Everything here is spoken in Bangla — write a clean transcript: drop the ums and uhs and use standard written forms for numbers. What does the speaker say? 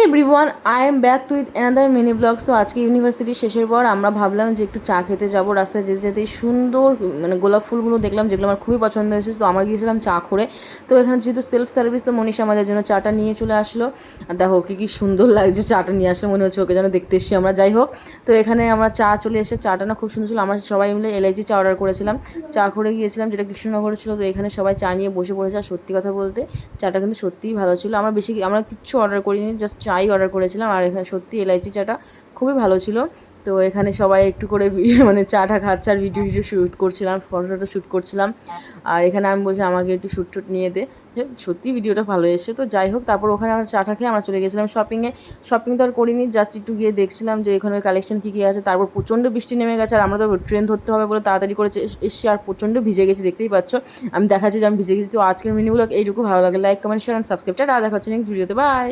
Everyone, I am back with another mini blog. So আজকে ইউনিভার্সিটি শেষের পর আমরা ভাবলাম যে একটু চা খেতে যাবো। রাস্তায় যেতে যেতে সুন্দর গোলাপ ফুলগুলো দেখলাম, যেগুলো আমার খুবই পছন্দ হয়েছে। তো আমরা গিয়েছিলাম চা করে। তো এখানে যেহেতু সেলফ সার্ভিস, তো মনীষা আমাদের জন্য চাটা নিয়ে চলে আসলো। আর দেখো কি সুন্দর লাগছে, চাটা নিয়ে আসলে মনে হচ্ছে ওকে যেন দেখতে এসেছি আমরা। যাই হোক, তো এখানে আমরা চা চলে এসে, চাটা না খুব সুন্দর ছিল। আমরা সবাই মিলে এলাইচি চা অর্ডার করেছিলাম, চা করে গিয়েছিলাম, যেটা কৃষ্ণনগরে ছিল। তো এখানে সবাই চা নিয়ে বসে পড়েছে। আর সত্যি কথা বলতে চাটা কিন্তু সত্যিই ভালো ছিল। আমরা কিচ্ছু অর্ডার করিনি, জাস্ট চাই অর্ডার করেছিলাম। আর এখানে সত্যি এলাইচি চাটা খুবই ভালো ছিল। তো এখানে সবাই একটু করে মানে চাটা খাচ্ছে আর ভিডিও শ্যুট করছিলাম, ফটো শ্যুট করছিলাম। আর এখানে আমি বলছি আমাকে একটু শ্যুট নিয়ে দে। সত্যি ভিডিওটা ভালো এসে। তো যাই হোক, তারপর ওখানে আমরা চাটা খেয়ে আমরা চলে গেছিলাম শপিংয়ে। শপিং তো আর করিনি, জাস্ট একটু গিয়ে দেখছিলাম যে এখানে কালেকশন কী আছে। তারপর প্রচণ্ড বৃষ্টি নেমে গেছে, আর আমরা তো ট্রেন ধরতে হবে বলে তাড়াতাড়ি করে এসছি। আর প্রচণ্ড ভিজে গেছি, দেখতেই পাচ্ছ। আমি দেখাচ্ছি যে আমি ভিজে গেছি। তো আজকের মিনি ব্লগ এইটুকু। ভালো লাগে like, comment, share and subscribe. Tata, দেখা হচ্ছে নেক্সট ভিডিওতে। বাই।